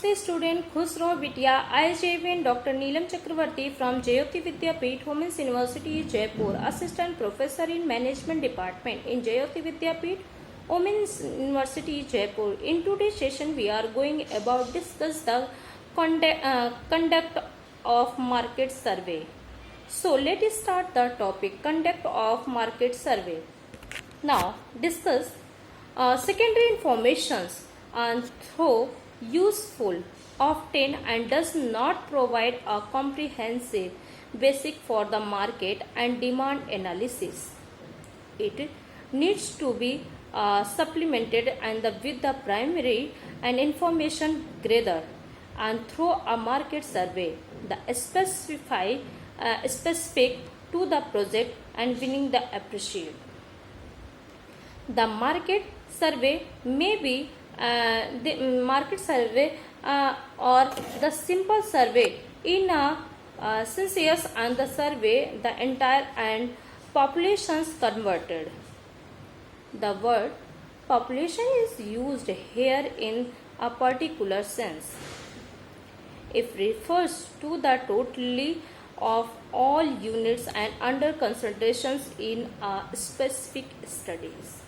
Namaste student, खुश रहो बिटिया. I JVN Dr. Neelam Chakravarti from Jayoti Vidyapeeth, Women's University, Jaipur, Assistant Professor in Management Department in Jayoti Vidyapeeth, Women's University, Jaipur. In today's session, we are going about discuss the conduct of market survey. So let us start the topic conduct of market survey. Now discuss secondary informations and through useful often and does not provide a comprehensive basic for the market and demand analysis. It needs to be supplemented and with the primary and information gathered and through a market survey the specific to the project and winning the appreciate. The market survey may be the market survey or the simple survey in a census and the survey the entire and populations converted. The word population is used here in a particular sense. It refers to the totality of all units and under concentrations in a specific studies.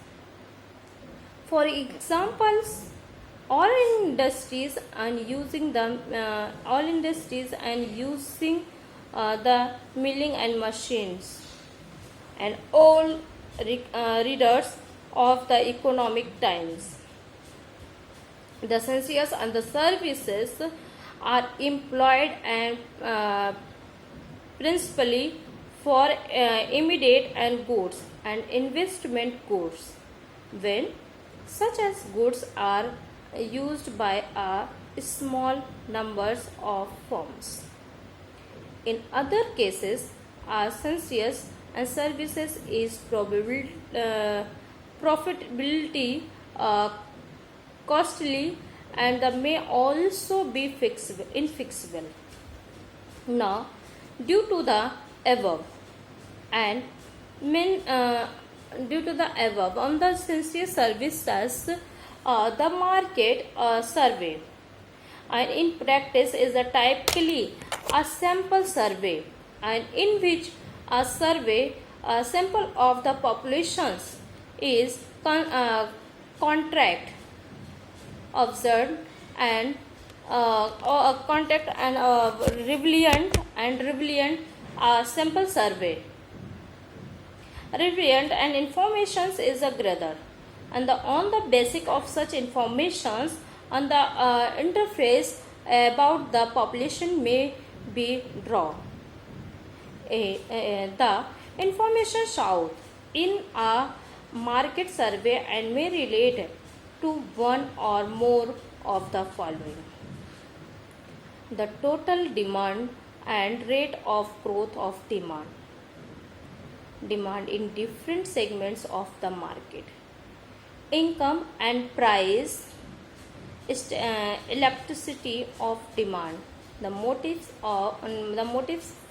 For examples, all industries and using the milling and machines and all readers of the economic times. The census and the services are employed and principally for immediate and goods and investment goods when such as goods are used by a small numbers of firms. In other cases, census and services is profitability costly and may also be inflexible. Now, due to the above on the census services, the market survey and in practice is typically a sample survey and in which a sample of the populations is contract observed and contact and relevant sample survey. Relevant and informations is a gathered and on the basis of such informations on the interface about the population may be drawn. The information shown in a market survey and may relate to one or more of the following: the total demand and rate of growth of demand in different segments of the market, income and price elasticity of demand, the motives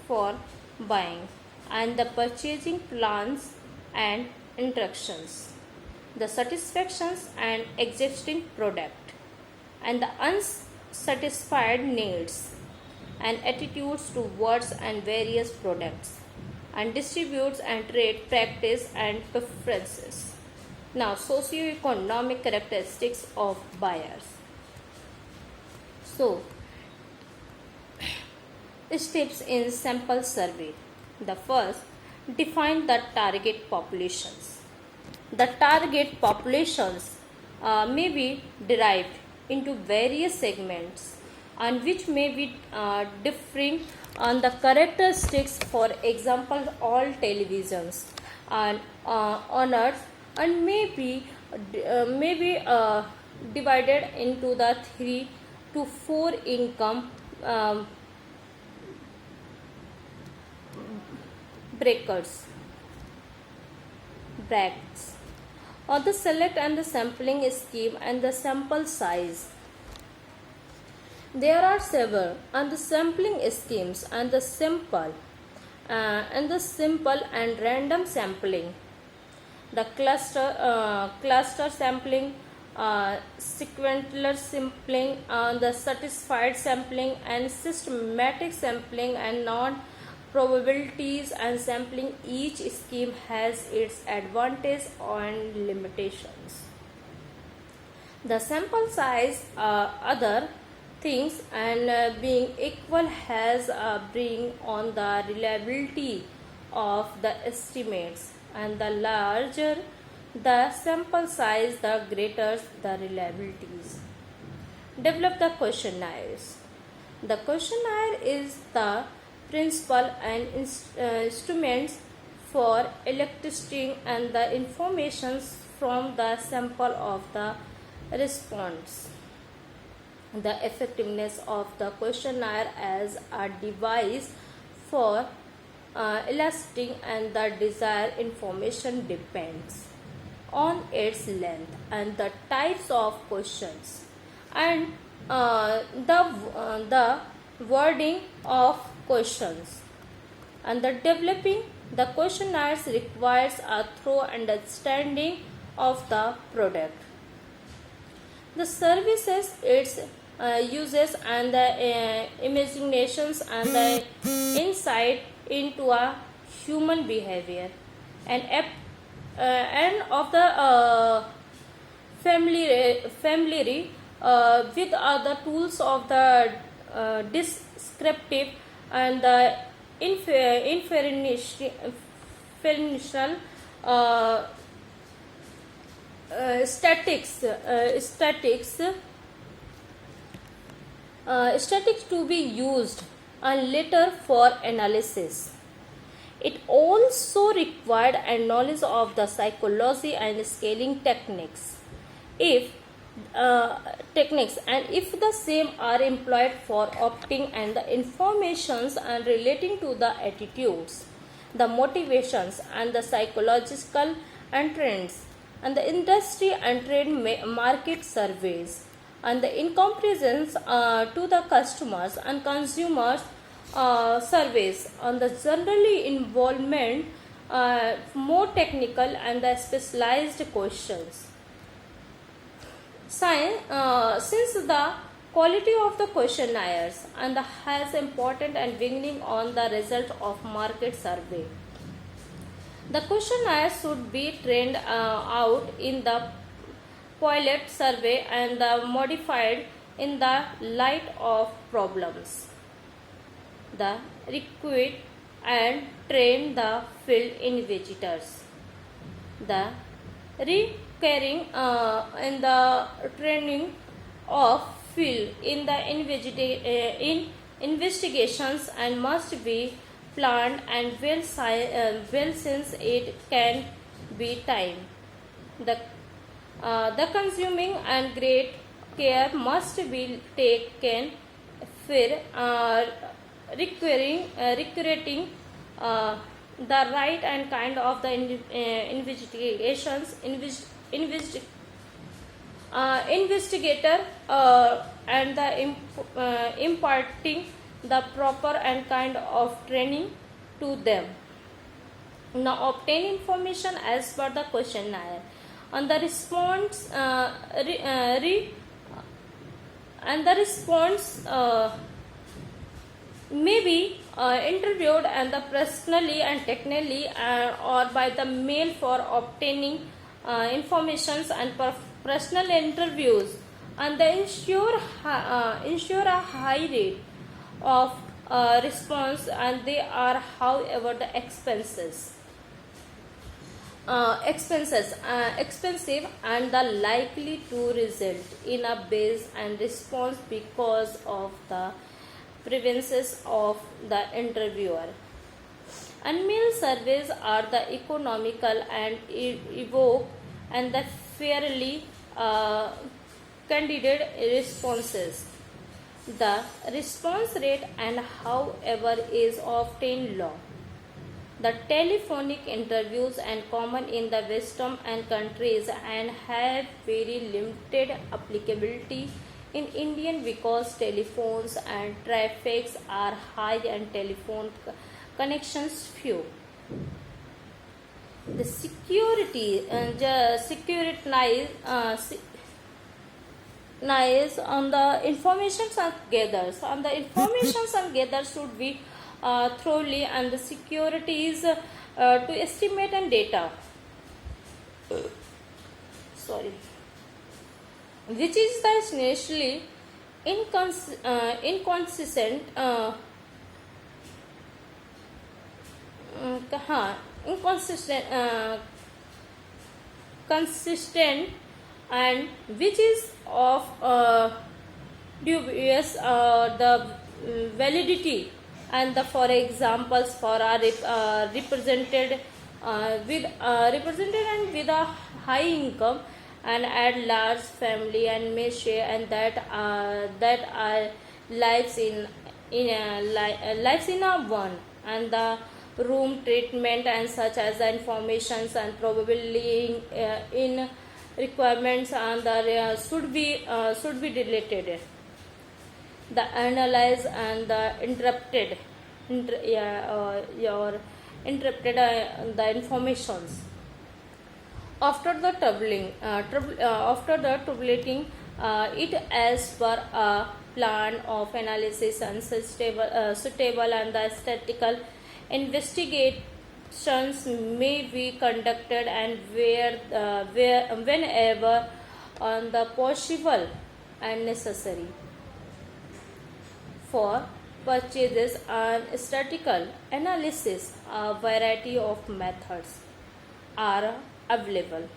for buying and the purchasing plans and instructions, the satisfactions and existing product and the unsatisfied needs and attitudes towards and various products and distributes and trade practice and preferences. Now, socio-economic characteristics of buyers. So, steps in sample survey. The first, define the target populations. The target populations may be derived into various segments and which may be differing on the characteristics. For example, all televisions and on earth and may be divided into the 3 to 4 income brackets. Or the select and the sampling scheme and the sample size. There are several and the sampling schemes and the simple and random sampling, the cluster sampling sequential sampling, the satisfied sampling, and systematic sampling and non-probabilities and sampling. Each scheme has its advantages and limitations. The sample size, other things, and being equal has a bearing on the reliability of the estimates, and the larger the sample size, the greater the reliabilities. Develop the questionnaires. The questionnaire is the principal and instruments for eliciting and the informations from the sample of the response. The effectiveness of the questionnaire as a device for eliciting and the desired information depends on its length and the types of questions and the wording of questions. And the developing the questionnaires requires a thorough understanding of the product, the services, its uses, and the imaginations and the insight into a human behavior, and of the familiarity with other tools of the descriptive and the inferential statics to be used later for analysis. It also required a knowledge of the psychology and scaling techniques. If the same are employed for opting and the informations and relating to the attitudes, the motivations and the psychological and trends, and the industry and trade market surveys, and the incomparations to the customers and consumers surveys on the generally involvement more technical and the specialized questions. Since the quality of the questionnaires and has important and beginning on the result of market survey, the questionnaire should be trained out in the pilot survey and modified in the light of problems. The recruit and train the field investigators. The recurring in the training of field in the investigations and must be planned and well since it can be time. The consuming and great care must be taken for recruiting the right and kind of the investigations investigator and the imparting the proper and kind of training to them. Now obtain information as per the questionnaire on the response may be interviewed and the personally and technically or by the mail for obtaining informations and personal interviews, and they ensure a high rate of response, and they are however the expensive and the likely to result in a base and response because of the preferences of the interviewer. And mail surveys are the economical and evoke and the fairly candidate responses. The response rate and however is often low. The telephonic interviews and common in the Western and countries and have very limited applicability in Indian because telephones and traffics are high and telephone connections few. The nice on the information and gathers. And the information and gathers should be thoroughly and the securities to estimate and data. Sorry, which is the essentially inconsistent inconsistent consistent and which is of dubious the validity and the for examples for are represented represented and with a high income and at large family and may share and that are lives lives in a one and the room treatment and such as the informations and probably in requirements and the should be deleted. The analyze and the your interrupted the informations after the after the tabulating it as per a plan of analysis and suitable and the statistical investigations may be conducted and where whenever on the possible and necessary for purchases and statistical analysis. A variety of methods are available.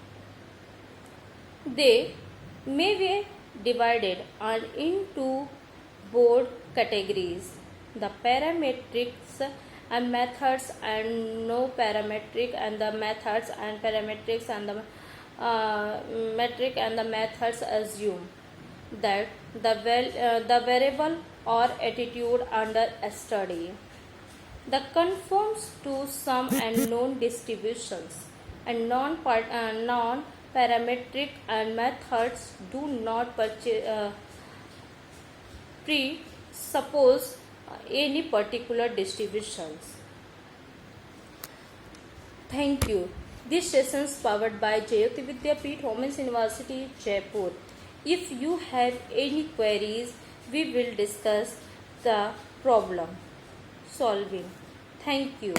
They may be divided into broad categories: the parametrics and methods and no parametric and the methods and parametrics and the metric and the methods assume that the variable or attitude under study that conforms to some and known distributions and non parametric and methods do not presuppose any particular distributions. Thank you. This session is powered by Jayoti Vidyapeeth Women's University, Jaipur. If you have any queries, we will discuss the problem solving. Thank you.